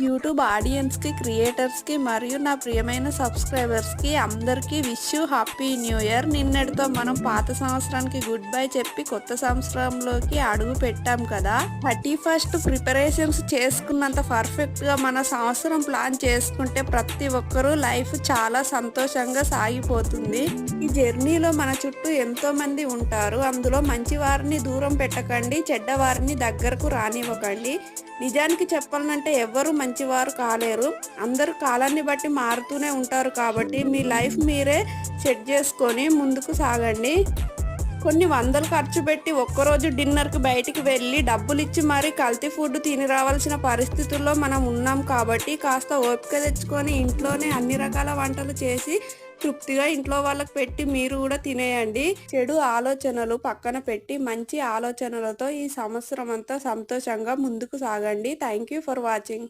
YouTube ఆడియన్స్‌కి, క్రియేటర్స్‌కి మరియు నా ప్రియమైన సబ్స్క్రైబర్స్‌కి అందరికీ wish you happy new year. నిన్నటితో మనం పాత సంవత్సరానికి గుడ్ బై చెప్పి కొత్త సంవత్సరంలోకి అడుగు పెట్టాం కదా! 31st ప్రిపరేషన్స్ చేసుకున్నంత పర్ఫెక్ట్‌గా మన సంవత్సరం ప్లాన్ చేసుకుంటే ప్రతి ఒక్కరూ లైఫ్ చాలా సంతోషంగా సాగిపోతుంది. ఈ జర్నీలో మన చుట్టూ ఎంతోమంది ఉంటారు. అందులో మంచి వారిని దూరం పెట్టకండి, చెడ్డవారిని దగ్గరకు రానివ్వకండి. నిజానికి చెప్పాలంటే ఎవ్వరూ మంచివారు కాలేరు. అందరూ కాలాన్ని బట్టి మారుతూనే ఉంటారు కాబట్టి మీ లైఫ్ మీరే సెట్ చేసుకొని ముందుకు సాగండి. కొన్ని వందలు ఖర్చు పెట్టి ఒక్కరోజు డిన్నర్‌కి బయటికి వెళ్ళి డబ్బులిచ్చి మరీ కల్తీ ఫుడ్ తిని రావాల్సిన పరిస్థితుల్లో మనం ఉన్నాం కాబట్టి కాస్త ఓపిక తెచ్చుకొని ఇంట్లోనే అన్ని రకాల వంటలు చేసి తృప్తిగా ఇంట్లో వాళ్ళకి పెట్టి మీరు కూడా తినేయండి. చెడు ఆలోచనలు పక్కన పెట్టి మంచి ఆలోచనలతో ఈ సంవత్సరం అంతా సంతోషంగా ముందుకు సాగండి. Thank you for watching.